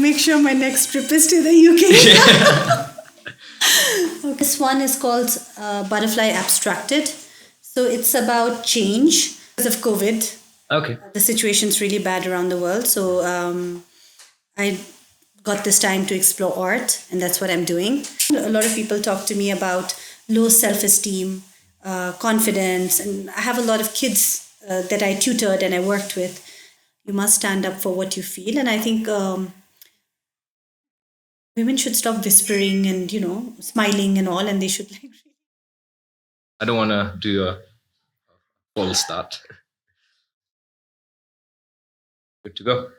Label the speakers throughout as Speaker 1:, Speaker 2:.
Speaker 1: make sure my next trip is to the UK.
Speaker 2: Okay. This one is called Butterfly Abstracted. So it's about change because of COVID.
Speaker 3: Okay.
Speaker 2: The situation's really bad around the world. So I got this time to explore art, and that's what I'm doing. A lot of people talk to me about low self-esteem, confidence, and I have a lot of kids that I tutored and I worked with. You must stand up for what you feel, and I think women should stop whispering and smiling and all, and they should like.
Speaker 3: I don't want to do a false start. Good to go.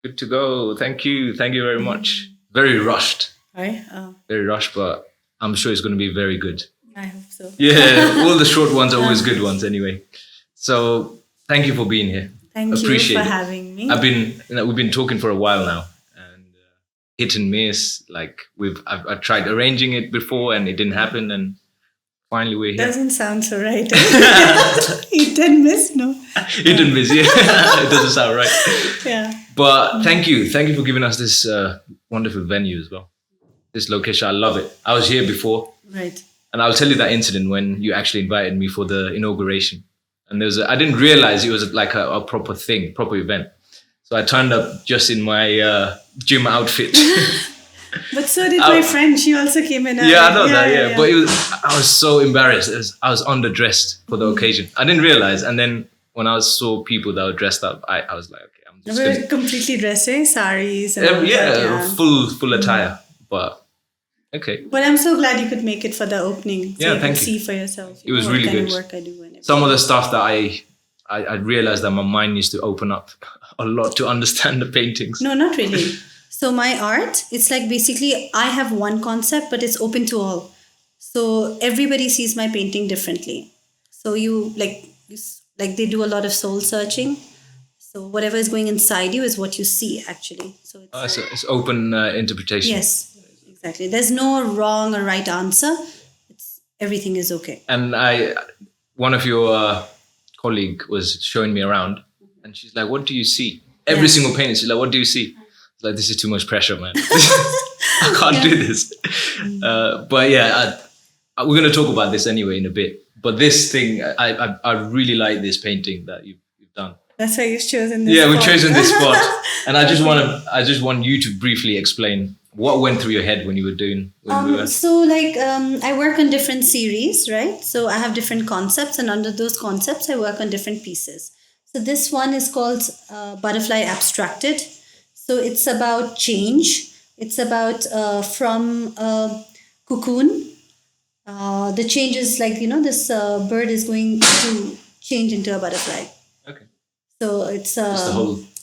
Speaker 3: Good to go. Thank you. Thank you very much. Very rushed.
Speaker 2: Right?
Speaker 3: Very rushed, but I'm sure it's going to be very good.
Speaker 2: I hope so.
Speaker 3: Yeah, all the short ones are always good ones anyway. So thank you for being here.
Speaker 2: Thank
Speaker 3: Appreciate
Speaker 2: you for
Speaker 3: it.
Speaker 2: having me.
Speaker 3: We've been talking for a while now, and hit and miss. Like I tried arranging it before, and it didn't happen, and finally we're here.
Speaker 2: Doesn't sound so right. You didn't miss, no?
Speaker 3: Hit and miss, yeah. It doesn't sound right.
Speaker 2: Yeah.
Speaker 3: But thank you for giving us this wonderful venue as well. This location, I love it. I was here before,
Speaker 2: Right.
Speaker 3: and I'll tell you that incident when you actually invited me for the inauguration. And I didn't realize it was like a proper thing, proper event. So I turned up just in my gym outfit.
Speaker 2: But so did my friend. She also came in.
Speaker 3: Yeah, I know that. Yeah. But I was so embarrassed. I was underdressed for the occasion. I didn't realize. And then when I saw people that were dressed up, I was like, okay, I'm just
Speaker 2: We were
Speaker 3: gonna...
Speaker 2: completely dressed, saris. And all
Speaker 3: yeah,
Speaker 2: that,
Speaker 3: full attire. But okay.
Speaker 2: But I'm so glad you could make it for the opening. So you
Speaker 3: Thank
Speaker 2: could
Speaker 3: you.
Speaker 2: see for yourself.
Speaker 3: It was
Speaker 2: what
Speaker 3: really
Speaker 2: kind
Speaker 3: good.
Speaker 2: of work I do and everything.
Speaker 3: Some of the stuff that I realized that my mind needs to open up a lot to understand the paintings.
Speaker 2: No, not really. So my art, it's like basically I have one concept, but it's open to all. So everybody sees my painting differently. So like they do a lot of soul searching. So whatever is going inside you is what you see actually. So
Speaker 3: it's open interpretation.
Speaker 2: Yes, exactly. There's no wrong or right answer. Everything is okay.
Speaker 3: And one of your colleague was showing me around, and she's like, "What do you see?" Every single painting, she's like, "What do you see?" It's like, this is too much pressure, man. I can't do this. But yeah, we're going to talk about this anyway in a bit. But this thing, I really like this painting that you've done.
Speaker 2: That's why you've chosen this.
Speaker 3: Yeah,
Speaker 2: spot.
Speaker 3: we've chosen this spot, and I just want you to briefly explain what went through your head when you were doing.
Speaker 2: So I work on different series, right? So I have different concepts, and under those concepts, I work on different pieces. So this one is called Butterfly Abstracted. So it's about change. It's about from a cocoon. The change is like, this bird is going to change into a butterfly.
Speaker 3: Okay.
Speaker 2: So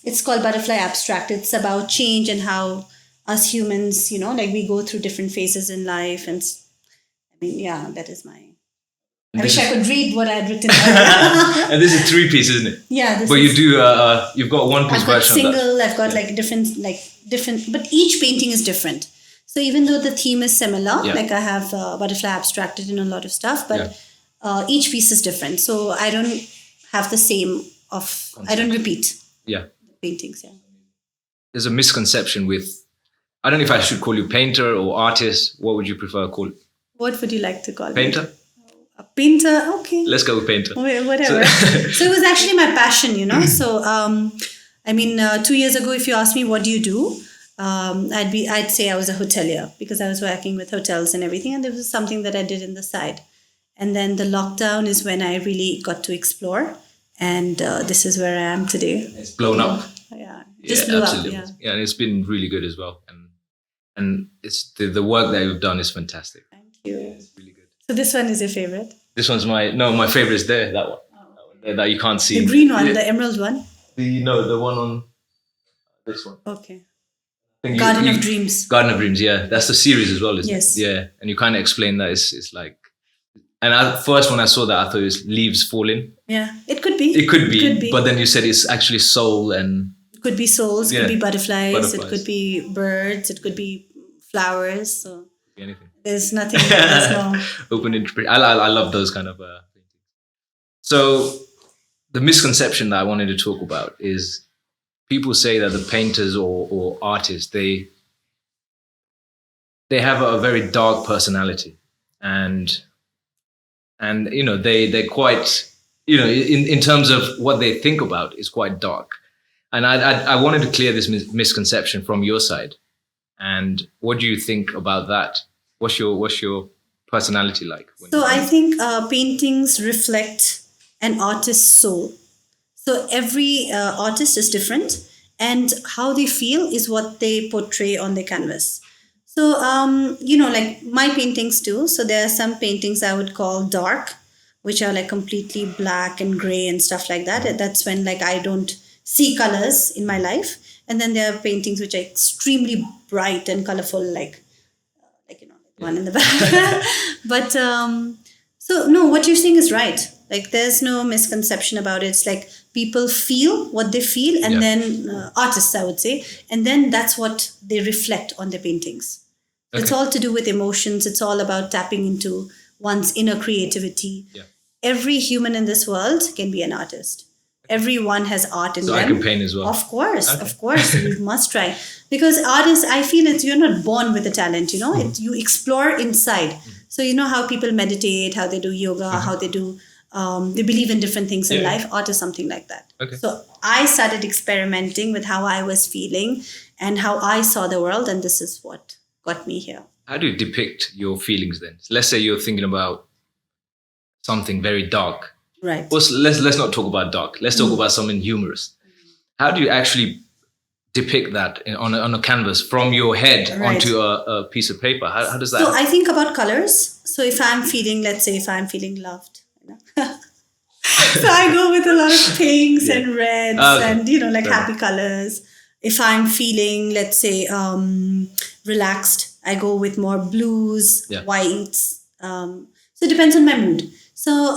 Speaker 2: it's called Butterfly Abstract. It's about change and how us humans, we go through different phases in life. And that is my... I wish I could read what I had written.
Speaker 3: And this is 3-piece, isn't it?
Speaker 2: Yeah.
Speaker 3: But you do, you've got 1-piece version.
Speaker 2: I've got different, but each painting is different. So even though the theme is similar, like I have Butterfly Abstracted in a lot of stuff, but each piece is different. So I don't have the same I don't repeat paintings. Yeah.
Speaker 3: There's a misconception with, I don't know if I should call you painter or artist. What would you prefer to call it?
Speaker 2: What would you like to call
Speaker 3: Painter?
Speaker 2: it? A painter, okay.
Speaker 3: Let's go with painter.
Speaker 2: Whatever. So it was actually my passion, So, 2 years ago, if you asked me, what do you do? I'd say I was a hotelier because I was working with hotels and everything. And there was something that I did in the side. And then the lockdown is when I really got to explore. And this is where I am today.
Speaker 3: It's blown up.
Speaker 2: Yeah. Just blew
Speaker 3: absolutely.
Speaker 2: up.
Speaker 3: Yeah, and it's been really good as well. And it's the work that you've done is fantastic.
Speaker 2: Thank you.
Speaker 3: It's really good.
Speaker 2: So this one is your favorite?
Speaker 3: This one's my favorite is there, that one.
Speaker 2: Oh.
Speaker 3: That one there, that you can't see.
Speaker 2: The green one, the emerald one?
Speaker 3: The one on this one.
Speaker 2: Okay.
Speaker 3: Garden
Speaker 2: of Dreams.
Speaker 3: Garden of Dreams, yeah. That's the series as well, isn't
Speaker 2: it?
Speaker 3: Yeah. And you kind of explain that it's like... And at first when I saw that, I thought it was leaves falling.
Speaker 2: Yeah, it could be.
Speaker 3: It could be. But then you said it's actually soul and...
Speaker 2: It could be souls, it could be butterflies, it could be birds, it could be flowers. So
Speaker 3: anything.
Speaker 2: There's nothing. There's no...
Speaker 3: Open interpretation. I love those kind of paintings. So the misconception that I wanted to talk about is people say that the painters or artists, they have a very dark personality, and they're quite, in terms of what they think about is quite dark. And I wanted to clear this misconception from your side. And what do you think about that? What's your personality like?
Speaker 2: So I think paintings reflect an artist's soul. So every artist is different, and how they feel is what they portray on the canvas. So, like my paintings too. So there are some paintings I would call dark, which are like completely black and gray and stuff like that. That's when like I don't see colors in my life. And then there are paintings which are extremely bright and colorful, like one in the back. But so no, what you're saying is right. Like there's no misconception about it. It's like people feel what they feel, and then artists, I would say, and then that's what they reflect on their paintings. Okay. It's all to do with emotions. It's all about tapping into one's inner creativity. Yeah. Every human in this world can be an artist. Everyone has art in them.
Speaker 3: So I can paint as well.
Speaker 2: Of course, you must try. Because artists, I feel you're not born with a talent, you explore inside. So you know how people meditate, how they do yoga, how they do, they believe in different things in life. Art is something like that. Okay. So I started experimenting with how I was feeling and how I saw the world, and this is what got me here.
Speaker 3: How do you depict your feelings then? So let's say you're thinking about something very dark.
Speaker 2: Right.
Speaker 3: Let's not talk about dark. Let's talk about something humorous. How do you actually depict that on a canvas from your head onto a piece of paper? How does that?
Speaker 2: So I think about colors. So if I'm feeling, let's say, if I'm feeling loved, so I go with a lot of pinks and reds and happy colors. If I'm feeling, let's say, relaxed, I go with more blues, whites. So it depends on my mood. So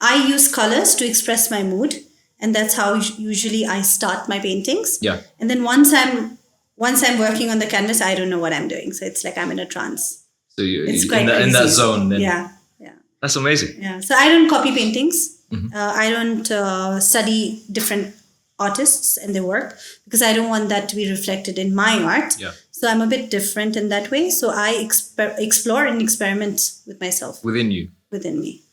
Speaker 2: I use colors to express my mood, and that's how usually I start my paintings. Yeah. And then once I'm working on the canvas, I don't know what I'm doing. So it's like I'm in a trance.
Speaker 3: So you're in that zone then.
Speaker 2: Yeah.
Speaker 3: That's amazing.
Speaker 2: Yeah. So I don't copy paintings. I don't study different artists and their work, because I don't want that to be reflected in my art. Yeah. So I'm a bit different in that way. So I explore and experiment with myself.
Speaker 3: Within
Speaker 2: me.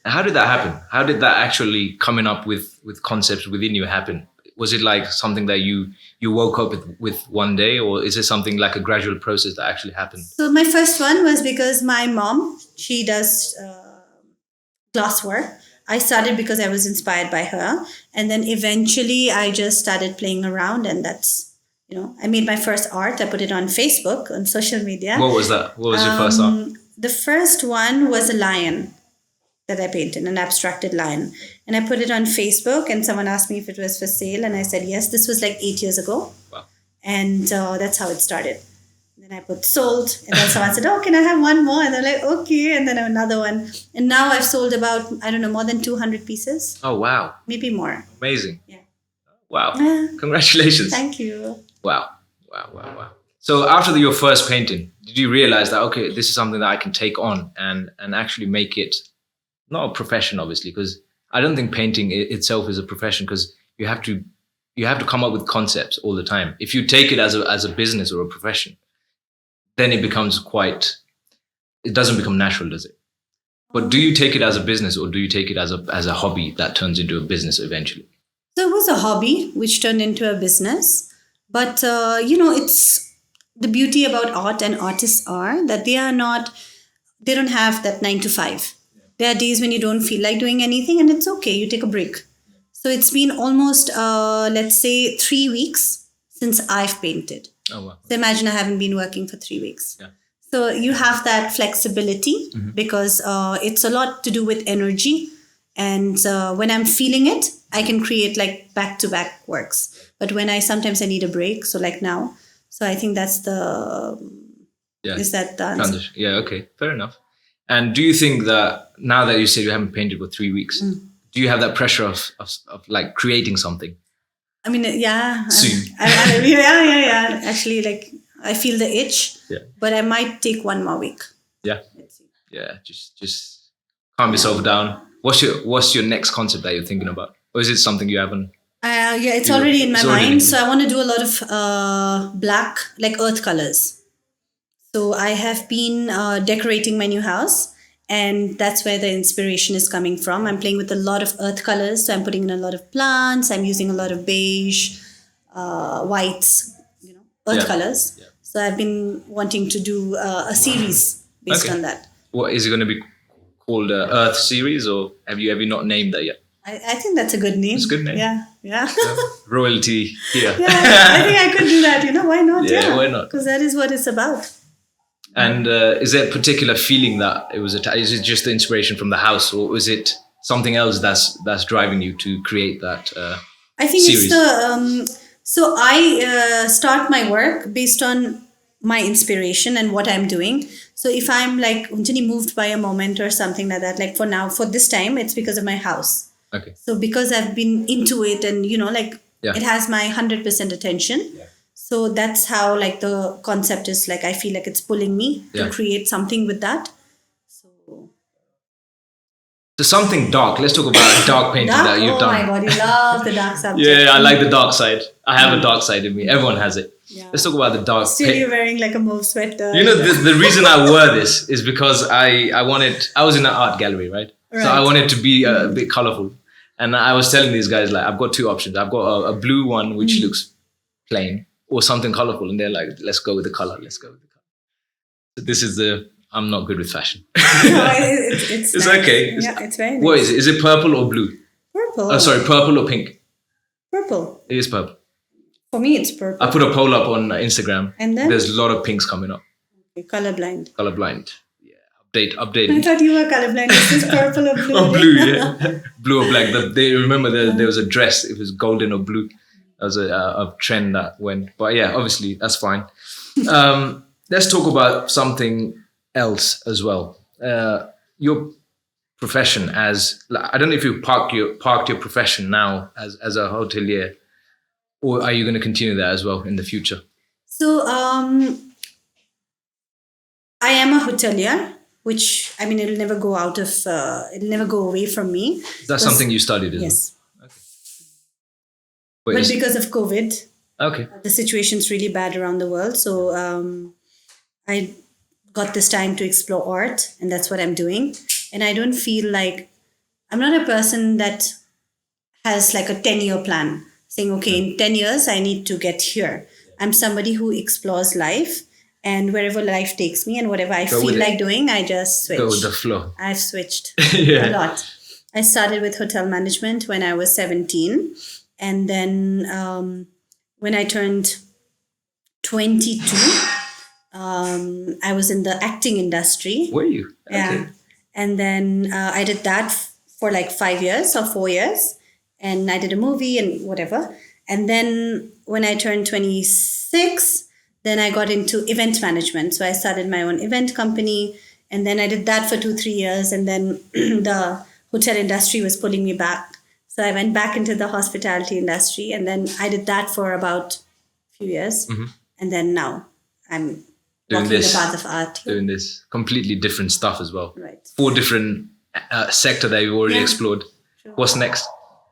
Speaker 3: How did that happen? How did that actually coming up with concepts within you happen? Was it like something that you woke up with one day, or is it something like a gradual process that actually happened?
Speaker 2: So my first one was because my mom, she does glassware. I started because I was inspired by her. And then eventually I just started playing around, and that's, I made my first art. I put it on Facebook, on social media.
Speaker 3: What was that? What was your first art?
Speaker 2: The first one was a lion that I painted, an abstracted lion. And I put it on Facebook, and someone asked me if it was for sale. And I said, yes. This was like 8 years ago. Wow. And that's how it started. And then I put sold. And then someone said, oh, can I have one more? And I'm like, okay. And then another one. And now I've sold about, more than 200 pieces.
Speaker 3: Oh, wow.
Speaker 2: Maybe more.
Speaker 3: Amazing.
Speaker 2: Yeah.
Speaker 3: Wow. Congratulations.
Speaker 2: Thank you.
Speaker 3: Wow. So after your first painting, did you realize that, okay, this is something that I can take on and actually make it not a profession, obviously, because I don't think painting itself is a profession, because you have to come up with concepts all the time. If you take it as a business or a profession, then it doesn't become natural, does it? But do you take it as a business, or do you take it as a hobby that turns into a business eventually?
Speaker 2: So it was a hobby which turned into a business. But, it's the beauty about art and artists are that they don't have that 9 to 5. There are days when you don't feel like doing anything, and it's okay. You take a break. So it's been almost, let's say, 3 weeks since I've painted.
Speaker 3: Oh, wow.
Speaker 2: So imagine I haven't been working for 3 weeks. Yeah. So you have that flexibility because it's a lot to do with energy. And when I'm feeling it, I can create like back-to-back works. But sometimes I need a break. So like now. So I think that's is that the answer?
Speaker 3: Transition. Yeah, okay. Fair enough. And do you think that now that you said you haven't painted for 3 weeks, do you have that pressure of like creating something?
Speaker 2: I mean, yeah.
Speaker 3: Soon.
Speaker 2: Yeah. Actually, like I feel the itch, but I might take 1 more week.
Speaker 3: Yeah. Let's see. Yeah. Just calm yourself down. What's your next concept that you're thinking about? Or is it something you haven't
Speaker 2: Yeah, it's
Speaker 3: You-
Speaker 2: already in my
Speaker 3: it's already in
Speaker 2: mind.
Speaker 3: you.
Speaker 2: So I want to do a lot of black, like earth colors. So I have been decorating my new house, and that's where the inspiration is coming from. I'm playing with a lot of earth colors. So I'm putting in a lot of plants. I'm using a lot of beige, whites, earth
Speaker 3: Yeah.
Speaker 2: colors.
Speaker 3: Yeah.
Speaker 2: So I've been wanting to do a series based
Speaker 3: Okay.
Speaker 2: on that.
Speaker 3: What is it going to be called? Earth series, or have you not named that yet?
Speaker 2: I think that's a good name.
Speaker 3: It's a good name.
Speaker 2: Yeah, yeah.
Speaker 3: Royalty here.
Speaker 2: Yeah, I think I could do that. Why not?
Speaker 3: Yeah, why not?
Speaker 2: Because that is what it's about.
Speaker 3: And is there a particular feeling that it was? Is it just the inspiration from the house, or is it something else that's driving you to create that?
Speaker 2: I think
Speaker 3: series?
Speaker 2: it's the so I start my work based on my inspiration and what I'm doing. So if I'm like moved by a moment or something like that, like for this time, it's because of my house.
Speaker 3: Okay.
Speaker 2: So because I've been into it and
Speaker 3: Yeah.
Speaker 2: it has my 100% attention.
Speaker 3: Yeah.
Speaker 2: So that's how like the concept is like I feel like it's pulling me
Speaker 3: Yeah.
Speaker 2: to create something with that.
Speaker 3: So something dark. Let's talk about dark painting
Speaker 2: Dark?
Speaker 3: that you've
Speaker 2: Oh
Speaker 3: done.
Speaker 2: my god, you love the dark subject.
Speaker 3: Yeah, I like the dark side. I have a dark side in me. Everyone has it.
Speaker 2: Yeah.
Speaker 3: Let's talk about the dark.
Speaker 2: Still you're wearing like a mauve sweater.
Speaker 3: The reason I wore this is because I was in an art gallery, right? So I
Speaker 2: Right.
Speaker 3: wanted to be a bit colorful. And I was telling these guys, like, I've got two options. I've got a blue one, which looks plain, or something colorful. And they're like, let's go with the color. Let's go with the color. So this is I'm not good with fashion.
Speaker 2: No, it's
Speaker 3: It's
Speaker 2: nice.
Speaker 3: okay.
Speaker 2: Yeah, it's very nice.
Speaker 3: What is it? Is it purple or blue?
Speaker 2: Purple.
Speaker 3: Oh, sorry, purple or pink?
Speaker 2: Purple.
Speaker 3: It is purple.
Speaker 2: For me, it's purple.
Speaker 3: I put a poll up on Instagram.
Speaker 2: And then?
Speaker 3: There's a lot of pinks coming up.
Speaker 2: Okay, colorblind.
Speaker 3: Colorblind. Yeah,
Speaker 2: I
Speaker 3: update.
Speaker 2: thought you were colorblind. Is this purple or blue?
Speaker 3: Oh, blue, yeah. Blue or black. They remember there was a dress. It was golden or blue. That was a trend that went. But yeah, obviously that's fine. Let's talk about something else as well. Your profession I don't know if you parked your profession now as a hotelier, or are you going to continue that as well in the future?
Speaker 2: So I am a hotelier, which I mean it'll never go away from me.
Speaker 3: Is that something you studied as
Speaker 2: Yes.
Speaker 3: well? Okay.
Speaker 2: But because of COVID,
Speaker 3: Okay.
Speaker 2: the situation's really bad around the world. So I got this time to explore art, and that's what I'm doing. And I don't feel like I'm not a person that has like a 10-year plan saying, okay, in 10 years, I need to get here. I'm somebody who explores life, and wherever life takes me and whatever I
Speaker 3: Go
Speaker 2: feel
Speaker 3: with it.
Speaker 2: like doing, I just switch.
Speaker 3: Go with the flow.
Speaker 2: I've switched
Speaker 3: Yeah.
Speaker 2: a lot. I started with hotel management when I was 17. And then when I turned 22, I was in the acting industry.
Speaker 3: Were you?
Speaker 2: Yeah. And then I did that for like 5 years or 4 years. And I did a movie and whatever. And then when I turned 26, then I got into event management. So I started my own event company. And then I did that for 2-3 years. And then the hotel industry was pulling me back. So I went back into the hospitality industry. And then I did that for about a few years.
Speaker 3: Mm-hmm.
Speaker 2: And then now I'm
Speaker 3: Doing
Speaker 2: walking
Speaker 3: this.
Speaker 2: the path of art.
Speaker 3: Doing this completely different stuff as well.
Speaker 2: Right.
Speaker 3: 4 different sector that you've already
Speaker 2: Yeah.
Speaker 3: explored.
Speaker 2: Sure.
Speaker 3: What's next?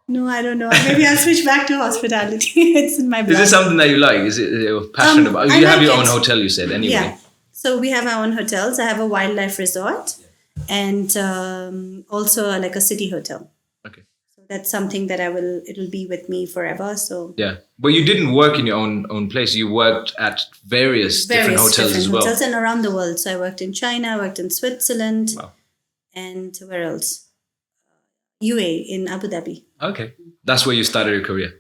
Speaker 2: No, I don't know. Maybe I'll switch back to hospitality. It's in my blood.
Speaker 3: Is it something that you like? Is it you're passionate about?
Speaker 2: I
Speaker 3: You have
Speaker 2: like
Speaker 3: your
Speaker 2: it.
Speaker 3: own hotel, you said, anyway.
Speaker 2: Yeah. So we have our own hotels. I have a wildlife resort and also like a city hotel.
Speaker 3: Okay.
Speaker 2: So that's something that it'll be with me forever. So
Speaker 3: Yeah. But you didn't work in your own place. You worked at various different hotels as well.
Speaker 2: hotels and around the world. So I worked in China, I worked in Switzerland,
Speaker 3: Wow.
Speaker 2: and where else? UAE in Abu Dhabi.
Speaker 3: Okay. That's where you started your career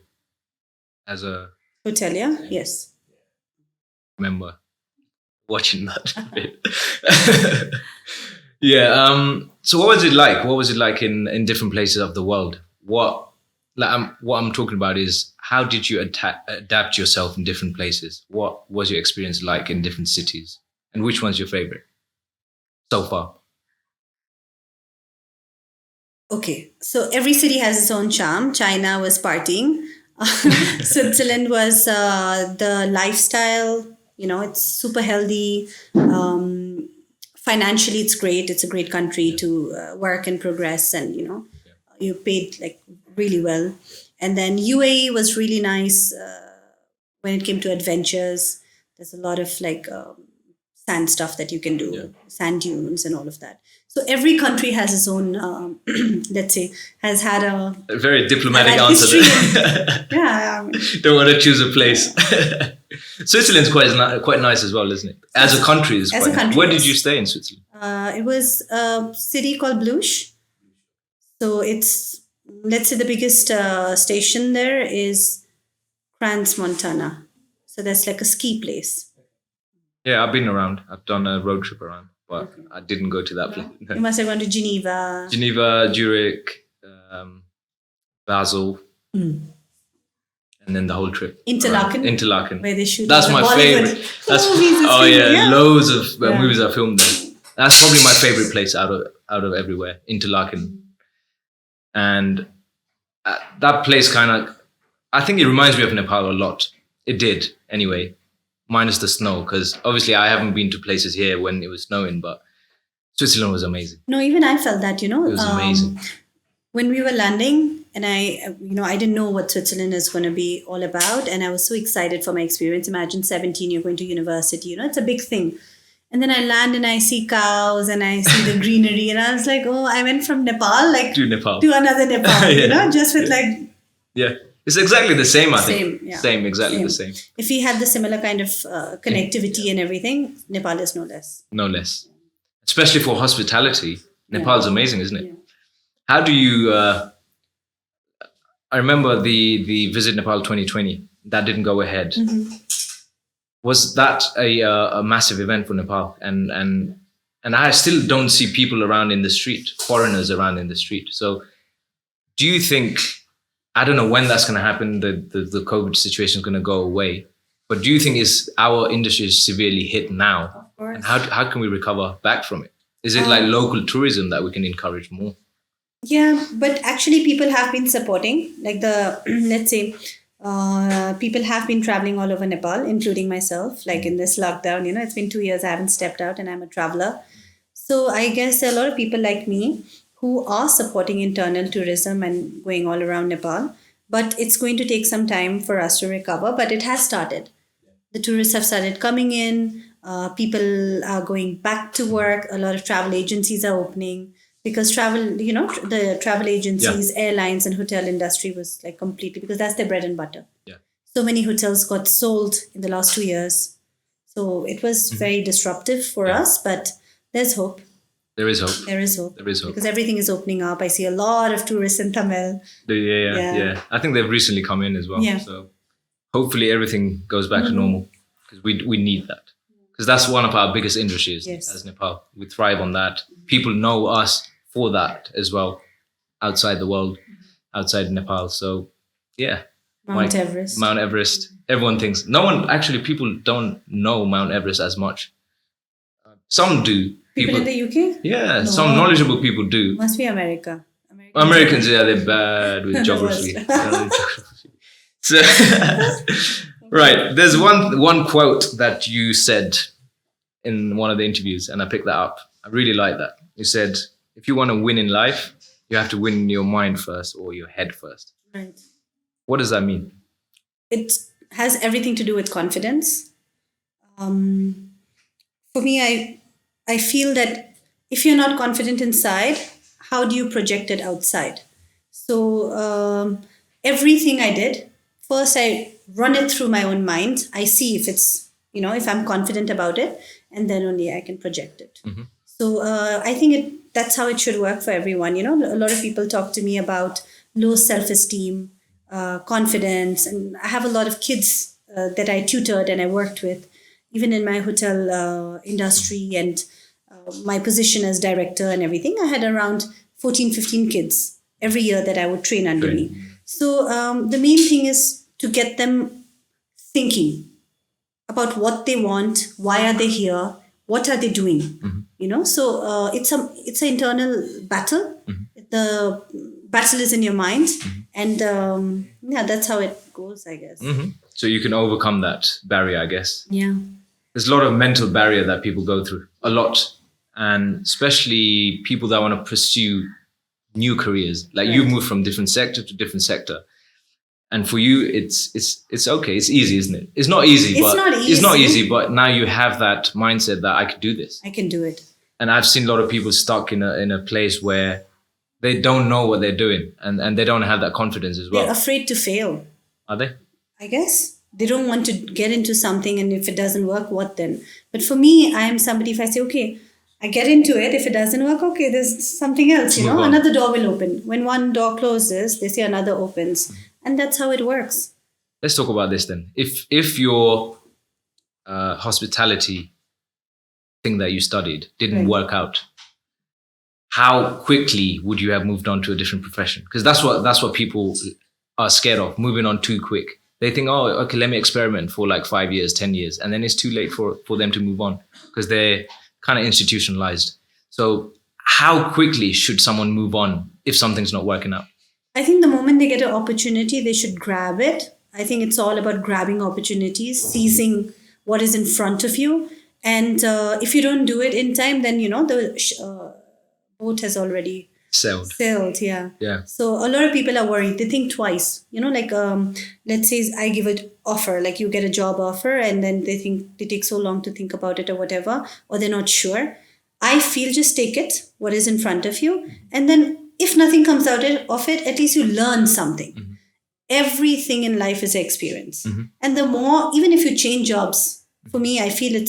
Speaker 3: as a
Speaker 2: Hotelier, yes.
Speaker 3: member. Watching that bit. Yeah. So what was it like? What was it like in different places of the world? What I'm talking about is how did you adapt yourself in different places? What was your experience like in different cities? And which one's your favorite so far?
Speaker 2: Okay, so every city has its own charm. China was partying. Switzerland was the lifestyle. It's super healthy. Financially, it's great. It's a great country to work and progress, and you paid like really well. And then UAE was really nice when it came to adventures. There's a lot of like sand stuff that you can do, sand dunes and all of that. So every country has its own, let's say, has had a
Speaker 3: very diplomatic answer there.
Speaker 2: Yeah.
Speaker 3: Don't want to choose a place. Switzerland's quite nice as well, isn't it? As a country, it's quite nice. Where did you stay in Switzerland?
Speaker 2: It was a city called Bluch. So it's, let's say, the biggest station there is Crans, Montana. So that's like a ski place.
Speaker 3: Yeah, I've been around. I've done a road trip around, but I didn't go to that place. No.
Speaker 2: You must have gone to Geneva.
Speaker 3: Geneva, Zurich, Basel, and then the whole trip.
Speaker 2: Interlaken. Where they shoot.
Speaker 3: That's my favorite. Loads of movies are filmed there. That's probably my favorite place out of everywhere. Interlaken, and that place kind of, I think it reminds me of Nepal a lot. It did anyway. Minus the snow, because obviously I haven't been to places here when it was snowing, but Switzerland was amazing.
Speaker 2: No, even I felt that,
Speaker 3: It was amazing.
Speaker 2: When we were landing, and I didn't know what Switzerland is going to be all about, and I was so excited for my experience. Imagine 17, you're going to university, it's a big thing. And then I land and I see cows and I see the greenery, and I was like, oh, I went from Nepal, to another Nepal, just with
Speaker 3: Yeah. It's exactly the same, I think. The same.
Speaker 2: If we had the similar kind of connectivity and everything, Nepal is no less.
Speaker 3: No less. Especially for hospitality. Nepal's amazing, isn't it? Yeah. How do you... I remember the Visit Nepal 2020. That didn't go ahead. Mm-hmm. Was that a massive event for Nepal? And I still don't see people around in the street, foreigners around in the street. So do you think... I don't know when that's going to happen. The COVID situation is going to go away. But do you think our industry is severely hit now?
Speaker 2: Of course.
Speaker 3: And how can we recover back from it? Is it like local tourism that we can encourage more?
Speaker 2: Yeah, but actually people have been supporting. Like let's say, people have been traveling all over Nepal, including myself. Like in this lockdown, it's been 2 years I haven't stepped out and I'm a traveler. So I guess there are a lot of people like me who are supporting internal tourism and going all around Nepal. But it's going to take some time for us to recover, but it has started. The tourists have started coming in. People are going back to work. A lot of travel agencies are opening because the travel agencies, airlines and hotel industry was like completely, because that's their bread and butter.
Speaker 3: Yeah.
Speaker 2: So many hotels got sold in the last 2 years. So it was very disruptive for us, but there's hope.
Speaker 3: There is hope.
Speaker 2: There is hope.
Speaker 3: Because
Speaker 2: everything is opening up. I see a lot of tourists in Tamil.
Speaker 3: Yeah. I think they've recently come in as well.
Speaker 2: Yeah.
Speaker 3: So hopefully everything goes back to normal, because we need that. Because that's one of our biggest industries as Nepal. We thrive on that. People know us for that as well, outside the world, outside Nepal. So yeah.
Speaker 2: Mount Everest.
Speaker 3: Everyone thinks, people don't know Mount Everest as much. Some do.
Speaker 2: People in the UK?
Speaker 3: Yeah, some knowledgeable people do.
Speaker 2: Must be America.
Speaker 3: Americans, they're bad with geography. So, right, there's one quote that you said in one of the interviews, and I picked that up. I really like that. You said, if you want to win in life, you have to win in your mind first or your head first.
Speaker 2: Right.
Speaker 3: What does that mean?
Speaker 2: It has everything to do with confidence. For me, I feel that if you're not confident inside, how do you project it outside? So everything I did, first I run it through my own mind. I see if it's, if I'm confident about it, and then only I can project it. Mm-hmm. So I think that's how it should work for everyone. A lot of people talk to me about low self-esteem, confidence, and I have a lot of kids that I tutored and I worked with, even in my hotel industry and my position as director and everything. I had around 14, 15 kids every year that I would train under me. So the main thing is to get them thinking about what they want, why are they here, what are they doing, So it's an internal battle. Mm-hmm. The battle is in your mind, and that's how it goes, I guess.
Speaker 3: Mm-hmm. So you can overcome that barrier, I guess.
Speaker 2: Yeah.
Speaker 3: There's a lot of mental barrier that people go through, a lot. And especially people that want to pursue new careers. Like you've moved from different sector to different sector. And for you, it's okay. It's easy, isn't it? It's not easy,
Speaker 2: It's
Speaker 3: but
Speaker 2: not
Speaker 3: it's not
Speaker 2: easy.
Speaker 3: easy. But now you have that mindset that I could do this.
Speaker 2: I can do it.
Speaker 3: And I've seen a lot of people stuck in a place where they don't know what they're doing, and they don't have that confidence as
Speaker 2: They're
Speaker 3: well.
Speaker 2: afraid to fail.
Speaker 3: Are they?
Speaker 2: I guess they don't want to get into something, and if it doesn't work, what then? But for me, I am somebody, if I say, okay, I get into it, if it doesn't work, okay, there's something else,
Speaker 3: Move on.
Speaker 2: another door will open. When one door closes, they say another opens. And that's how it works.
Speaker 3: Let's talk about this then. If your hospitality thing that you studied didn't
Speaker 2: Right.
Speaker 3: work out, how quickly would you have moved on to a different profession? Because that's what people are scared of, moving on too quick. They think, oh, okay, let me experiment for like 5 years, 10 years, and then it's too late for them to move on because they're kind of institutionalized. So how quickly should someone move on if something's not working out?
Speaker 2: I think the moment they get an opportunity, they should grab it. I think it's all about grabbing opportunities, seizing what is in front of you. And if you don't do it in time, then, the boat has already
Speaker 3: Sailed.
Speaker 2: yeah.
Speaker 3: Yeah.
Speaker 2: So a lot of people are worried. They think twice. Let's say I give an offer, like you get a job offer, and then they think they take so long to think about it or whatever, or they're not sure. I feel just take it, what is in front of you, and then if nothing comes out of it, at least you learn something.
Speaker 3: Mm-hmm.
Speaker 2: Everything in life is an experience, and the more, even if you change jobs, for me, I feel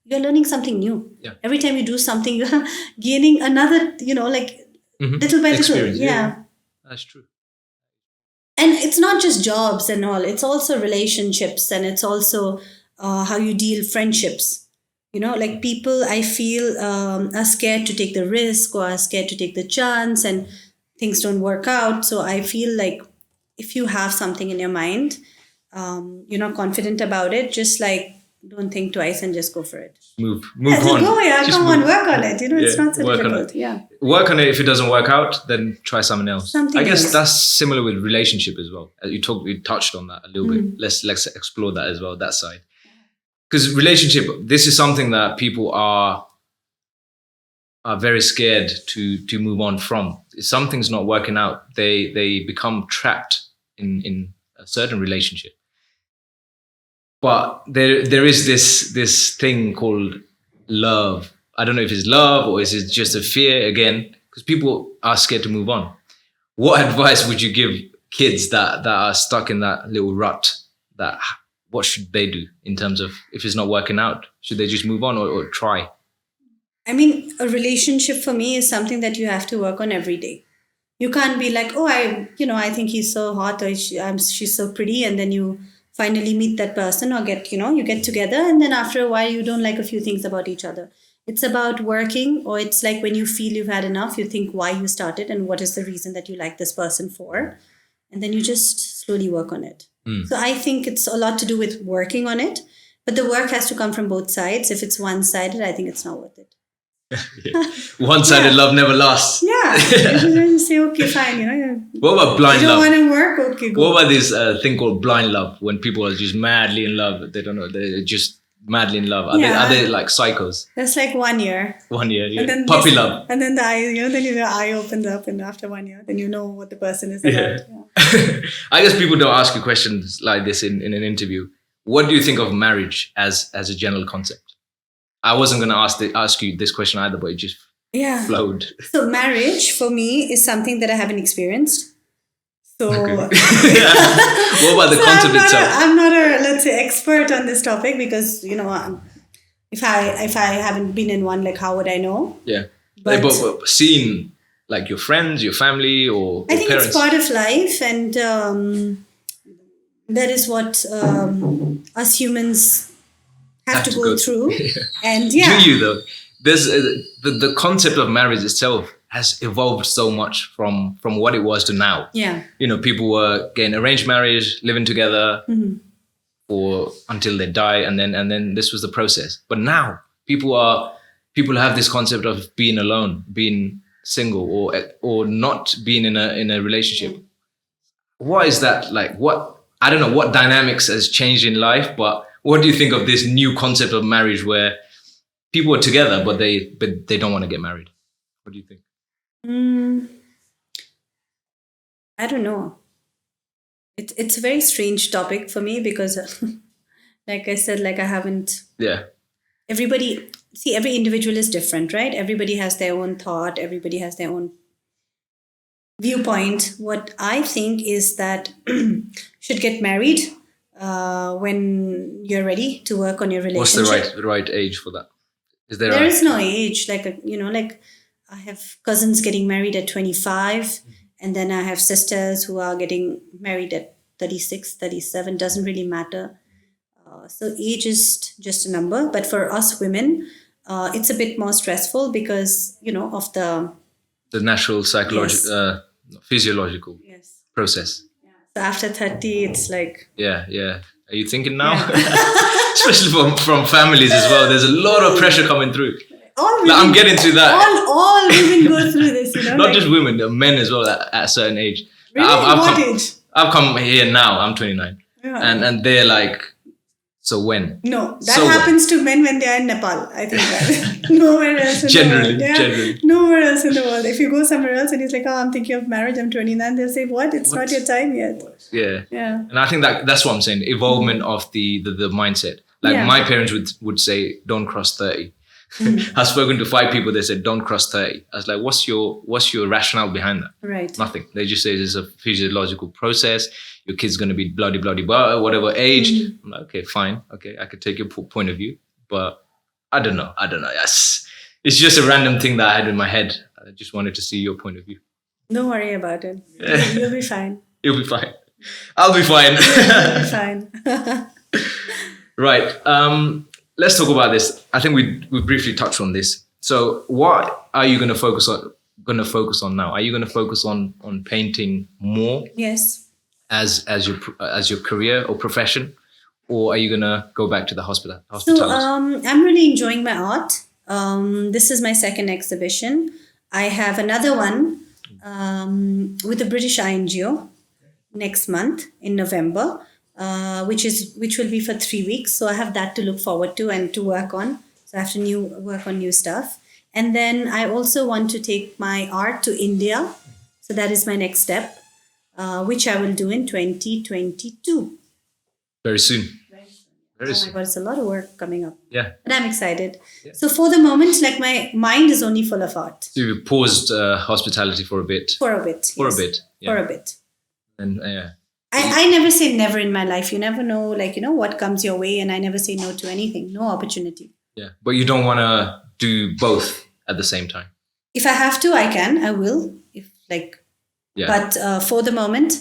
Speaker 2: you're learning something new.
Speaker 3: Yeah.
Speaker 2: Every time you do something, you're gaining another, little by little.
Speaker 3: Experience.
Speaker 2: Yeah.
Speaker 3: That's true.
Speaker 2: And it's not just jobs and all, it's also relationships, and it's also how you deal friendships. Like people, I feel, are scared to take the risk or are scared to take the chance, and things don't work out. So I feel like if you have something in your mind, you're not confident about it, just like don't think twice and just go for it.
Speaker 3: Move
Speaker 2: So
Speaker 3: on.
Speaker 2: go, yeah,
Speaker 3: Just
Speaker 2: come
Speaker 3: move.
Speaker 2: on, work on it. It's
Speaker 3: Yeah,
Speaker 2: not so
Speaker 3: work on
Speaker 2: difficult.
Speaker 3: it.
Speaker 2: Yeah.
Speaker 3: Work on it. If it doesn't work out, then try something else.
Speaker 2: Something
Speaker 3: I guess
Speaker 2: else.
Speaker 3: that's similar with relationship as well. You touched on that a little bit. Let's explore that as well, that side. Because relationship, this is something that people are very scared to move on from. If something's not working out, they become trapped in a certain relationship. But there is this thing called love. I don't know if it's love or is it just a fear again, because people are scared to move on. What advice would you give kids that are stuck in that little rut? What should they do in terms of if it's not working out? Should they just move on or try?
Speaker 2: I mean, a relationship for me is something that you have to work on every day. You can't be like, oh, I think he's so hot, or she's so pretty, and then you finally meet that person, or you get together, and then after a while you don't like a few things about each other. It's about working, or it's like when you feel you've had enough, you think why you started and what is the reason that you like this person for, and then you just slowly work on it. So I think it's a lot to do with working on it, but the work has to come from both sides. If it's one-sided, I think it's not worth it.
Speaker 3: One-sided love never lasts.
Speaker 2: Yeah, you say okay, fine.
Speaker 3: What about blind
Speaker 2: You don't
Speaker 3: love?
Speaker 2: want to work, okay, go.
Speaker 3: What about this thing called blind love? When people are just madly in love, they don't know, they're just madly in love. Are they like psychos?
Speaker 2: That's like 1 year.
Speaker 3: 1 year, yeah.
Speaker 2: And then
Speaker 3: Puppy love.
Speaker 2: And then the eye, then your eye opens up, and after 1 year, then you know what the person is
Speaker 3: Yeah.
Speaker 2: about. Yeah.
Speaker 3: I guess people don't ask you questions like this in an interview. What do you think of marriage as a general concept? I wasn't going to ask you this question either, but it just
Speaker 2: Yeah.
Speaker 3: flowed.
Speaker 2: So marriage for me is something that I haven't experienced. So,
Speaker 3: Okay. What about the
Speaker 2: so
Speaker 3: concept itself?
Speaker 2: I'm not a, let's say, expert on this topic, because if I haven't been in one, like how would I know?
Speaker 3: Yeah.
Speaker 2: But-
Speaker 3: But seeing like your friends, your family, or
Speaker 2: I think
Speaker 3: parents.
Speaker 2: it's part of life, and that is what us humans have to go through. And yeah,
Speaker 3: Do you though? There's the concept of marriage itself has evolved so much from what it was to now.
Speaker 2: yeah,
Speaker 3: People were getting arranged marriage, living together or until they die, and then this was the process. But now people have this concept of being alone, being single, or not being in a relationship. What is that like? I don't know what dynamics has changed in life, but what do you think of this new concept of marriage where people are together but they don't want to get married? What do you think?
Speaker 2: I don't know. It's a very strange topic for me because, like I said, like I haven't.
Speaker 3: Yeah.
Speaker 2: Everybody, see, every individual is different, right? Everybody has their own thought. Everybody has their own viewpoint. What I think is that should get married when you're ready to work on your
Speaker 3: What's
Speaker 2: relationship.
Speaker 3: the right age for that? Is there
Speaker 2: There is no age. Like I have cousins getting married at 25, and then I have sisters who are getting married at 36, 37. Doesn't really matter. So age is just a number. But for us women, it's a bit more stressful because, of the...
Speaker 3: the natural psychological, physiological
Speaker 2: Yes.
Speaker 3: process?
Speaker 2: So after 30, it's like...
Speaker 3: Yeah. Are you thinking now? Especially from families as well. There's a lot of pressure coming through.
Speaker 2: All
Speaker 3: Like, I'm getting to that.
Speaker 2: All women go through this,
Speaker 3: Not just women, the men as well at a certain age.
Speaker 2: Really? What age?
Speaker 3: I've come here now. I'm 29,
Speaker 2: Yeah.
Speaker 3: and they're like, so when?
Speaker 2: No, that
Speaker 3: So
Speaker 2: happens to men when they are in Nepal. I think that nowhere else in
Speaker 3: Generally,
Speaker 2: the world.
Speaker 3: generally.
Speaker 2: Nowhere else in the world. If you go somewhere else and he's like, "Oh, I'm thinking of marriage. I'm 29," they'll say, "What? It's not your time yet."
Speaker 3: Yeah.
Speaker 2: Yeah.
Speaker 3: And I think that's what I'm saying. Evolvement of the mindset. Like
Speaker 2: Yeah.
Speaker 3: my parents would say, don't cross 30. I've spoken to 5 people. They said, don't cross 30. I was like, what's your rationale behind that?
Speaker 2: Right.
Speaker 3: Nothing. They just say it's a physiological process. Your kid's going to be bloody, blah, whatever age. I'm like, okay, fine. Okay, I could take your point of view. But I don't know. Yes. It's just a random thing that I had in my head. I just wanted to see your point of view.
Speaker 2: Don't worry about it. You'll be fine.
Speaker 3: You'll be fine. I'll be fine.
Speaker 2: You'll be fine.
Speaker 3: Right. Let's talk about this. I think we briefly touched on this. So what are you going to focus on now? Are you going to focus on painting more
Speaker 2: Yes.
Speaker 3: as your career or profession, or are you going to go back to the
Speaker 2: So
Speaker 3: hospitality?
Speaker 2: I'm really enjoying my art. This is my second exhibition. I have another one with the British INGO next month in November, which will be for 3 weeks. So I have that to look forward to and to work on. So I have to work on new stuff. And then I also want to take my art to India. So that is my next step, which I will do in 2022.
Speaker 3: Very soon. Very
Speaker 2: Oh my
Speaker 3: soon.
Speaker 2: God, it's a lot of work coming up.
Speaker 3: Yeah.
Speaker 2: But I'm excited. So for the moment, like my mind is only full of art.
Speaker 3: So you paused hospitality for a bit.
Speaker 2: For a bit.
Speaker 3: For a
Speaker 2: yes.
Speaker 3: bit. Yeah.
Speaker 2: For a bit.
Speaker 3: And yeah.
Speaker 2: I never say never in my life. You never know, what comes your way. And I never say no to anything. No opportunity.
Speaker 3: Yeah. But you don't want to do both at the same time.
Speaker 2: If I have to, I can. I will.
Speaker 3: Yeah.
Speaker 2: But for the moment,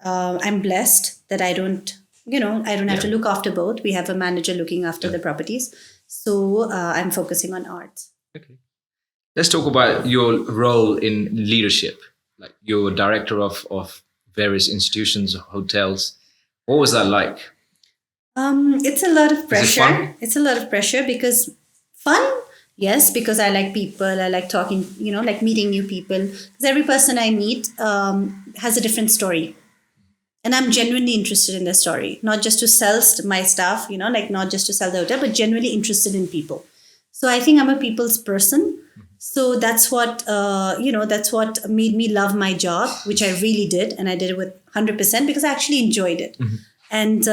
Speaker 2: I'm blessed that I don't have to look after both. We have a manager looking after the properties. So I'm focusing on art.
Speaker 3: Okay. Let's talk about your role in leadership. Like you're director of various institutions, hotels. What was that like?
Speaker 2: It's a lot of
Speaker 3: Is it
Speaker 2: pressure.
Speaker 3: fun?
Speaker 2: It's a lot of pressure because fun, yes, because I like people. I like talking, like meeting new people. Because every person I meet has a different story. And I'm genuinely interested in their story, not just to sell my stuff, not just to sell the hotel, but genuinely interested in people. So I think I'm a people's person. So that's what, that's what made me love my job, which I really did. And I did it with 100% because I actually enjoyed it. Mm-hmm. And,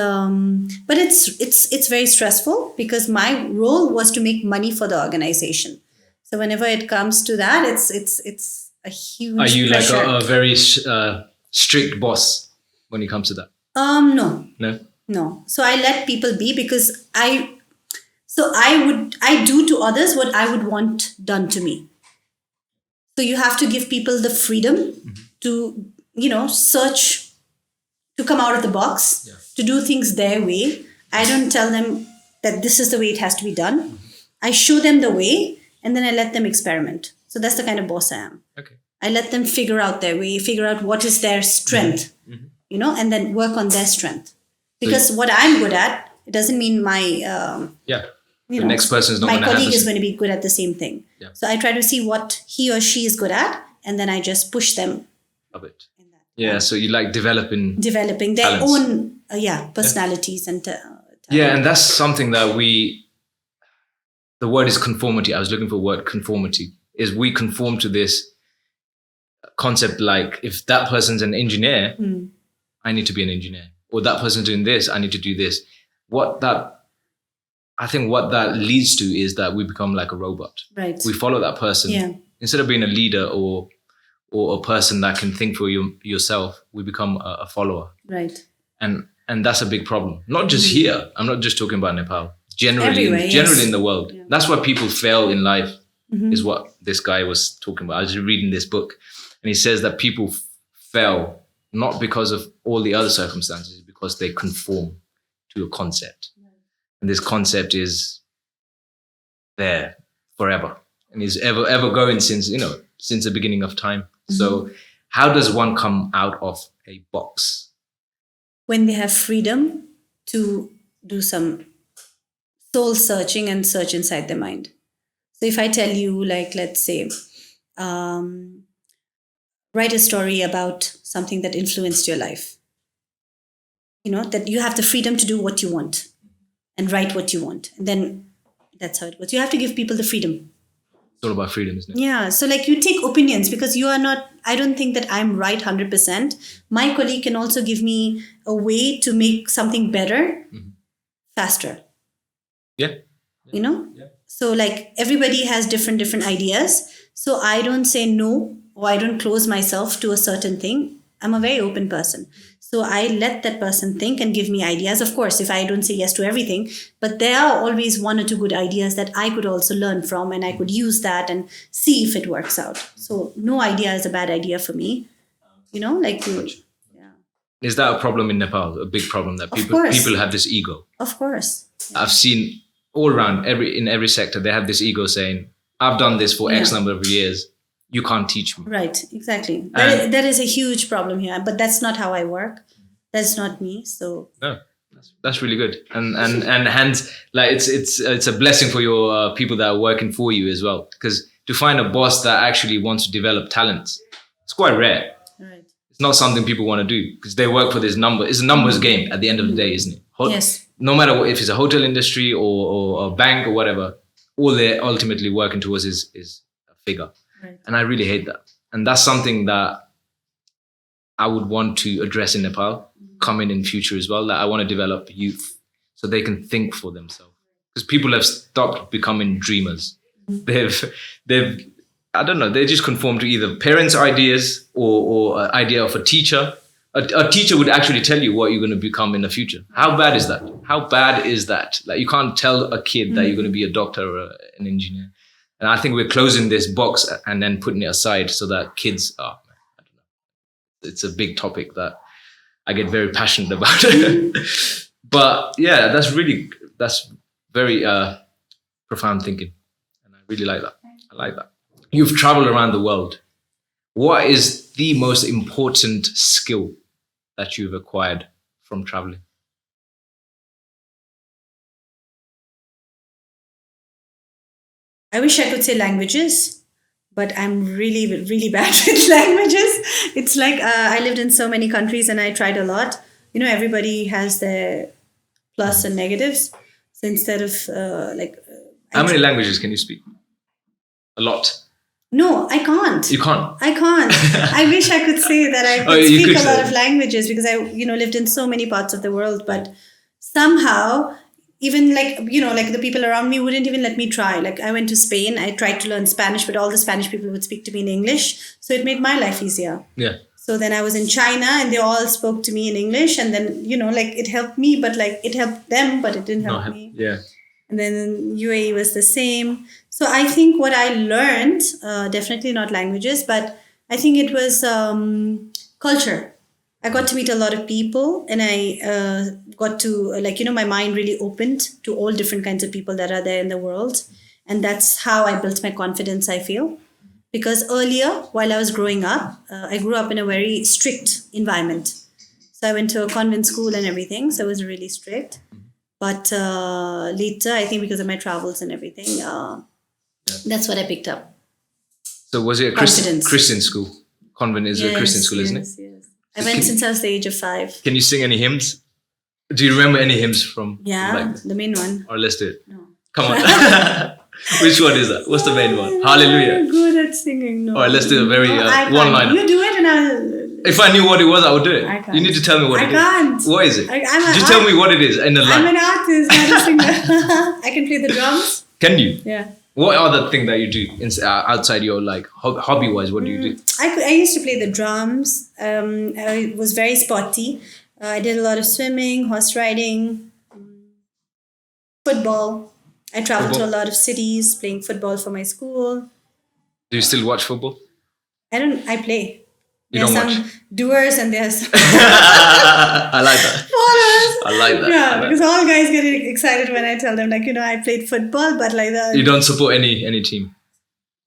Speaker 2: but it's very stressful because my role was to make money for the organization. So whenever it comes to that, it's a huge
Speaker 3: Are you
Speaker 2: pressure.
Speaker 3: like a very strict boss when it comes to that?
Speaker 2: No. So I let people be because I do to others what I would want done to me. So you have to give people the freedom to, search, to come out of the box, to do things their way. I don't tell them that this is the way it has to be done. I show them the way and then I let them experiment. So that's the kind of boss I am. Okay. I let them figure out their way, figure out what is their strength, and then work on their strength. Because what I'm good at, it doesn't mean my... the
Speaker 3: next person is not
Speaker 2: my
Speaker 3: going to have
Speaker 2: colleague is going to be good at the same thing. Yeah. So I try to see what he or she is good at, and then I just push them.
Speaker 3: Love it. Yeah. So you like developing
Speaker 2: their
Speaker 3: talents.
Speaker 2: own personalities and
Speaker 3: and that's something that the word is conformity. I was looking for the word conformity. Is we conform to this concept, like if that person's an engineer, I need to be an engineer, or that person's doing this, I need to do this. I think what that leads to is that we become like a robot.
Speaker 2: Right.
Speaker 3: We follow that person.
Speaker 2: Yeah.
Speaker 3: Instead of being a leader or a person that can think for yourself, we become a follower.
Speaker 2: Right.
Speaker 3: And that's a big problem. Not just here. I'm not just talking about Nepal. Generally in the world. Yeah. That's why people fail in life, is what this guy was talking about. I was just reading this book, and he says that people fail not because of all the other circumstances, because they conform to a concept. And this concept is there forever and is ever going since the beginning of time. So how does one come out of a box?
Speaker 2: When they have freedom to do some soul searching and search inside their mind. So if I tell you, like, let's say, write a story about something that influenced your life, that you have the freedom to do what you want and write what you want. And then that's how it goes. You have to give people the freedom.
Speaker 3: It's all about freedom, isn't it?
Speaker 2: Yeah. So like you take opinions, because you are not, I don't think that I'm right 100%. My colleague can also give me a way to make something better faster.
Speaker 3: Yeah.
Speaker 2: Yeah. So like everybody has different ideas. So I don't say no, or I don't close myself to a certain thing. I'm a very open person. So I let that person think and give me ideas. Of course, if I don't say yes to everything, but there are always one or two good ideas that I could also learn from, and I could use that and see if it works out. So no idea is a bad idea for me.
Speaker 3: Is that a problem in Nepal? A big problem that people have this ego?
Speaker 2: Of course. Yeah.
Speaker 3: I've seen all around in every sector, they have this ego saying, I've done this for X number of years. You can't teach me.
Speaker 2: Right, exactly. That is a huge problem here, but that's not how I work. That's not me. So
Speaker 3: no, that's really good, and hence, like it's a blessing for your people that are working for you as well. Because to find a boss that actually wants to develop talents, it's quite rare.
Speaker 2: Right.
Speaker 3: It's not something people want to do because they work for this number. It's a numbers game at the end of the day, isn't it?
Speaker 2: Yes.
Speaker 3: No matter what, if it's a hotel industry or a bank or whatever, all they're ultimately working towards is a figure.
Speaker 2: Right.
Speaker 3: And I really hate that. And that's something that I would want to address in Nepal, coming in future as well, that I want to develop youth so they can think for themselves. Because people have stopped becoming dreamers. They've I don't know, they just conform to either parents' ideas or idea of a teacher. A teacher would actually tell you what you're going to become in the future. How bad is that? How bad is that? Like, you can't tell a kid that you're going to be a doctor or an engineer. And I think we're closing this box and then putting it aside so that kids I don't know. It's a big topic that I get very passionate about. But yeah, that's very profound thinking. And I really like that. I like that. You've traveled around the world. What is the most important skill that you've acquired from traveling?
Speaker 2: I wish I could say languages, but I'm really, really bad with languages. It's like I lived in so many countries and I tried a lot. Everybody has their plus and negatives. So instead of
Speaker 3: how many languages can you speak? A lot.
Speaker 2: No, I can't.
Speaker 3: You can't?
Speaker 2: I can't. I wish I could say that I could speak a lot of languages because I, lived in so many parts of the world, but somehow even like the people around me wouldn't even let me try. Like I went to Spain, I tried to learn Spanish, but all the Spanish people would speak to me in English. So it made my life easier. Yeah. So then I was in China and they all spoke to me in English, and then, it helped me, but it helped them, but it didn't help me.
Speaker 3: Yeah.
Speaker 2: And then UAE was the same. So I think what I learned, definitely not languages, but I think it was culture. I got to meet a lot of people, and I got to, my mind really opened to all different kinds of people that are there in the world. And that's how I built my confidence, I feel. Because earlier, while I was growing up, I grew up in a very strict environment. So I went to a convent school and everything, so it was really strict. But later, I think because of my travels and everything, that's what I picked up.
Speaker 3: So was it a Christian school? Convent is a Christian school, isn't it?
Speaker 2: Yes. I went since I was the age of 5.
Speaker 3: Can you sing any hymns? Do you remember any hymns from?
Speaker 2: Yeah, the main one.
Speaker 3: Or let's do it.
Speaker 2: No.
Speaker 3: Come on. Which one is that? What's the main one? Hallelujah.
Speaker 2: I'm good at singing. No.
Speaker 3: All right, let's do a very one-liner.
Speaker 2: You do it and I'll...
Speaker 3: If I knew what it was, I would do it.
Speaker 1: I can't.
Speaker 3: You need to tell me what it is.
Speaker 1: I can't.
Speaker 3: What is it?
Speaker 1: I'm
Speaker 3: Just tell me what it is in the
Speaker 1: I'm
Speaker 3: line.
Speaker 1: an artist, not a singer. I can play the drums.
Speaker 3: Can you?
Speaker 1: Yeah.
Speaker 3: What other thing that you do outside your like hobby wise? What do you do?
Speaker 1: I used to play the drums. I was very sporty. I did a lot of swimming, horse riding, football. I traveled to a lot of cities playing football for my school.
Speaker 3: Do you still watch football?
Speaker 1: I play.
Speaker 3: You
Speaker 1: There's
Speaker 3: don't
Speaker 1: some
Speaker 3: watch?
Speaker 1: doers and there's
Speaker 3: I like that.
Speaker 1: followers.
Speaker 3: I like that.
Speaker 1: Yeah, because all guys get excited when I tell them, like, I played football, but like
Speaker 3: You don't support any team.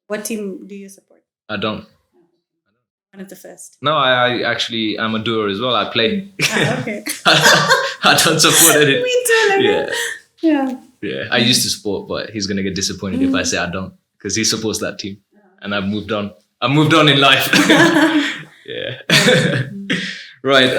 Speaker 1: What team do you support?
Speaker 3: I don't.
Speaker 1: One of the first.
Speaker 3: No, I actually am a doer as well. I play.
Speaker 1: Okay.
Speaker 3: I don't support any.
Speaker 1: Me too. Like,
Speaker 3: Yeah,
Speaker 1: Yeah.
Speaker 3: yeah. I used to support, but he's gonna get disappointed if I say I don't, because he supports that team, and I've moved on. I've moved on in life. Yeah. Right.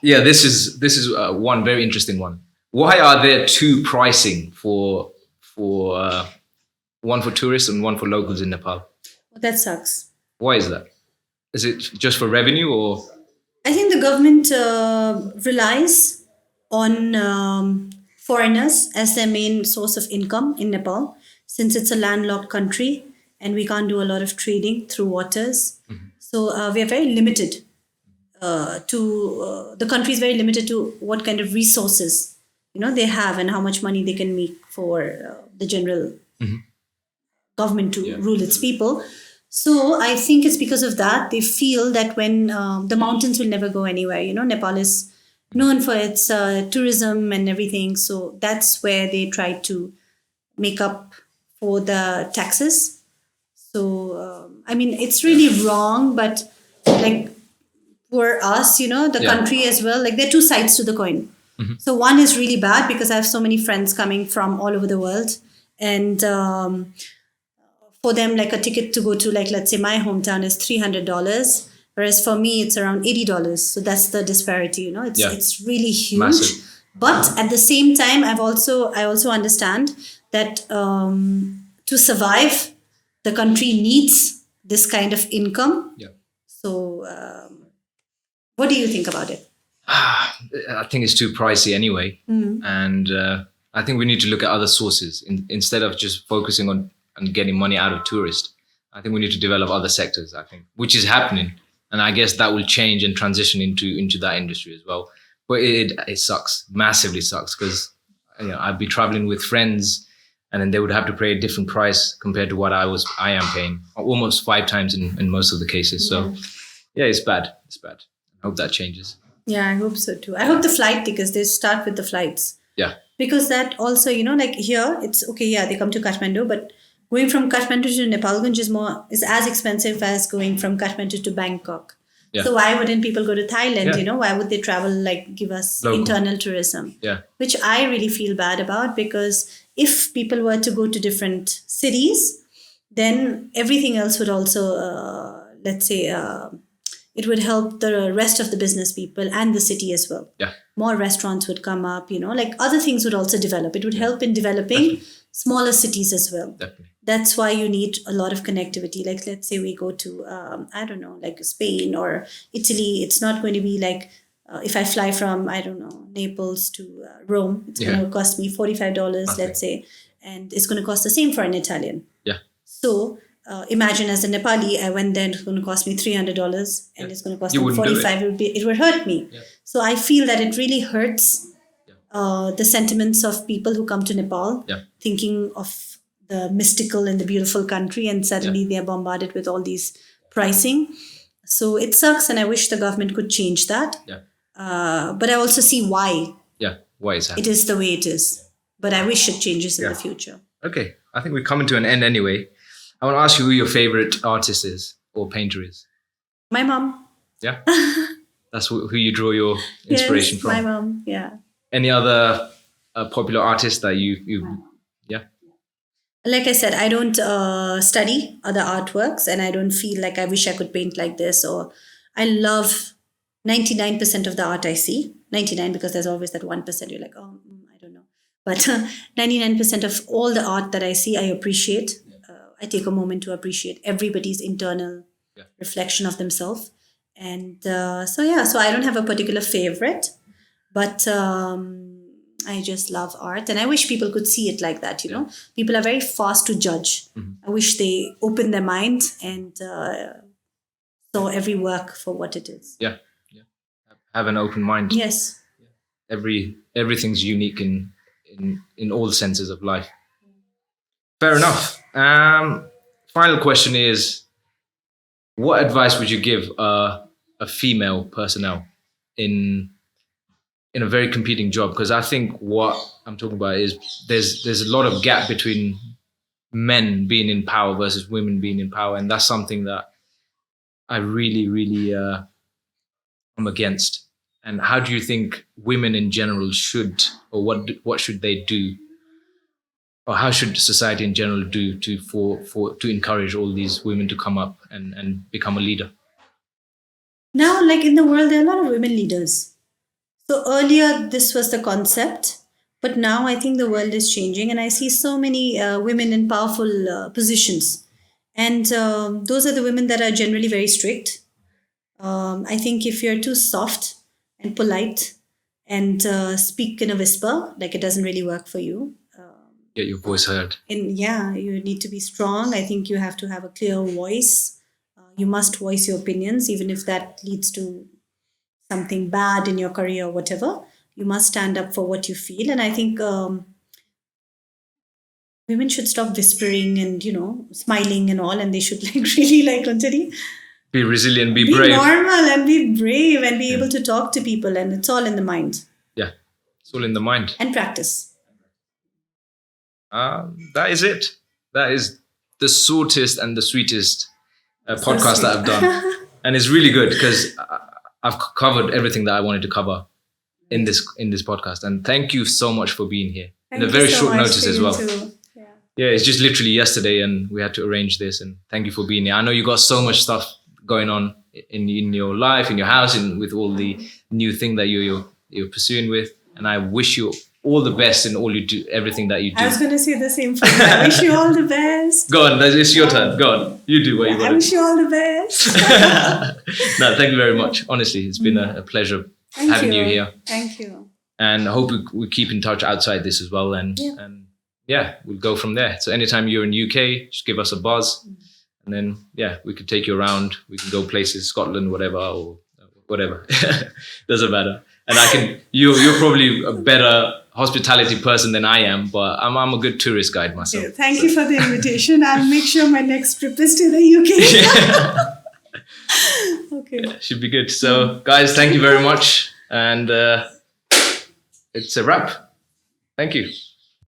Speaker 3: Yeah. This is one very interesting one. Why are there two pricing for one for tourists and one for locals in Nepal?
Speaker 1: Well, that sucks.
Speaker 3: Why is that? Is it just for revenue or?
Speaker 1: I think the government relies on foreigners as their main source of income in Nepal, since it's a landlocked country and we can't do a lot of trading through waters. So we are very limited the country is very limited to what kind of resources they have and how much money they can make for the general government to rule its people. So I think it's because of that they feel that when the mountains will never go anywhere. Nepal is known for its tourism and everything. So that's where they try to make up for the taxes. So, it's really wrong, but like for us, the country as well, like there are two sides to the coin. So one is really bad because I have so many friends coming from all over the world. And for them, like a ticket to go to, like, let's say my hometown is $300. Whereas for me, it's around $80. So that's the disparity, it's really huge.
Speaker 3: Massive.
Speaker 1: But at the same time, I also understand that to survive, the country needs this kind of income.
Speaker 3: Yeah.
Speaker 1: So what do you think about it?
Speaker 3: I think it's too pricey anyway. And I think we need to look at other sources instead of just focusing on getting money out of tourists. I think we need to develop other sectors, which is happening. And I guess that will change and transition into that industry as well. But it sucks, massively sucks, because I'd be traveling with friends and then they would have to pay a different price compared to what I am paying, almost 5 times in most of the cases. So yeah, it's bad. It's bad. I hope that changes. Yeah,
Speaker 1: I hope so too. I hope the flight tickets, they start with the flights.
Speaker 3: Yeah.
Speaker 1: Because that also, like here, it's okay, they come to Kathmandu, but going from Kathmandu to Nepalganj is as expensive as going from Kathmandu to Bangkok. Yeah. So why wouldn't people go to Thailand?
Speaker 3: Yeah.
Speaker 1: Why would they travel, give us
Speaker 3: local
Speaker 1: internal tourism?
Speaker 3: Yeah.
Speaker 1: Which I really feel bad about, because if people were to go to different cities, then everything else would also, it would help the rest of the business people and the city as well.
Speaker 3: Yeah.
Speaker 1: More restaurants would come up, other things would also develop. It would help in developing smaller cities as well.
Speaker 3: Definitely.
Speaker 1: That's why you need a lot of connectivity. Like, let's say we go to, Spain or Italy. It's not going to be like, if I fly from, Naples to Rome, it's going to cost me $45, let's say. And it's going to cost the same for an Italian.
Speaker 3: Yeah.
Speaker 1: So imagine as a Nepali, I went there, it's going to cost me $300 and it's going to cost me $45. It would hurt me. Yeah. So I feel that it really hurts the sentiments of people who come to Nepal, thinking of the mystical and the beautiful country, and suddenly they are bombarded with all these pricing. So it sucks, and I wish the government could change that.
Speaker 3: Yeah.
Speaker 1: But I also see why.
Speaker 3: Yeah, why is that?
Speaker 1: It is the way it is. But I wish it changes in the future.
Speaker 3: Okay, I think we're coming to an end anyway. I want to ask you who your favorite artist is or painter is.
Speaker 1: My mom.
Speaker 3: Yeah? That's who you draw your inspiration from?
Speaker 1: My mom,
Speaker 3: Any other popular artists that you
Speaker 1: Like I said, I don't study other artworks, and I don't feel like I wish I could paint like this, or I love 99% of the art I see. 99 because there's always that 1% you're like, I don't know. But 99% of all the art that I see, I appreciate. I take a moment to appreciate everybody's internal reflection of themselves. And so I don't have a particular favorite, but I just love art, and I wish people could see it like that. People are very fast to judge. I wish they open their mind and saw every work for what it is.
Speaker 3: Yeah. Have an open mind.
Speaker 1: Yes.
Speaker 3: Everything's unique in all senses of life. Fair enough. Final question is, what advice would you give a female personnel in a very competing job? Because I think what I'm talking about is there's a lot of gap between men being in power versus women being in power, and that's something that I really, really am against. And how do you think women in general should, or what should they do, or how should society in general do to encourage all these women to come up and become a leader?
Speaker 1: Now, like in the world, there are a lot of women leaders. So earlier, this was the concept, but now I think the world is changing, and I see so many women in powerful positions. And those are the women that are generally very strict. I think if you're too soft and polite and speak in a whisper, like it doesn't really work for you.
Speaker 3: Get your voice heard.
Speaker 1: You need to be strong. I think you have to have a clear voice. You must voice your opinions, even if that leads to something bad in your career or whatever. You must stand up for what you feel. And I think women should stop whispering and, smiling and all. And they should really Ranjani,
Speaker 3: be resilient, be
Speaker 1: brave. Be
Speaker 3: normal
Speaker 1: and be brave and be able to talk to people. And it's all in the mind.
Speaker 3: Yeah, it's all in the mind.
Speaker 1: And practice.
Speaker 3: That is it. That is the shortest and the sweetest podcast that I've done. And it's really good because I've covered everything that I wanted to cover in this podcast. And thank you so much for being here. In a very short notice as well. Yeah, it's just literally yesterday and we had to arrange this. And thank you for being here. I know you got so much stuff going on in your life, in your house, and with all the new thing that you're pursuing with. And I wish you all the best in all you do, everything that you do.
Speaker 1: I was going to say the same thing. I wish you all the best.
Speaker 3: Go on, it's your turn. Go on, you do what you want.
Speaker 1: I wish you all the best.
Speaker 3: No, thank you very much. Honestly, it's been a pleasure having you here.
Speaker 1: Thank you.
Speaker 3: And I hope we keep in touch outside this as well. And we'll go from there. So anytime you're in UK, just give us a buzz. And then, we could take you around. We can go places, Scotland, whatever, or whatever. Doesn't matter. And you're probably a better hospitality person than I am, but I'm a good tourist guide myself.
Speaker 1: Okay, thank you for the invitation. I'll make sure my next trip is to the UK. Okay.
Speaker 3: Should be good. So, guys, thank you very much. And it's a wrap. Thank you.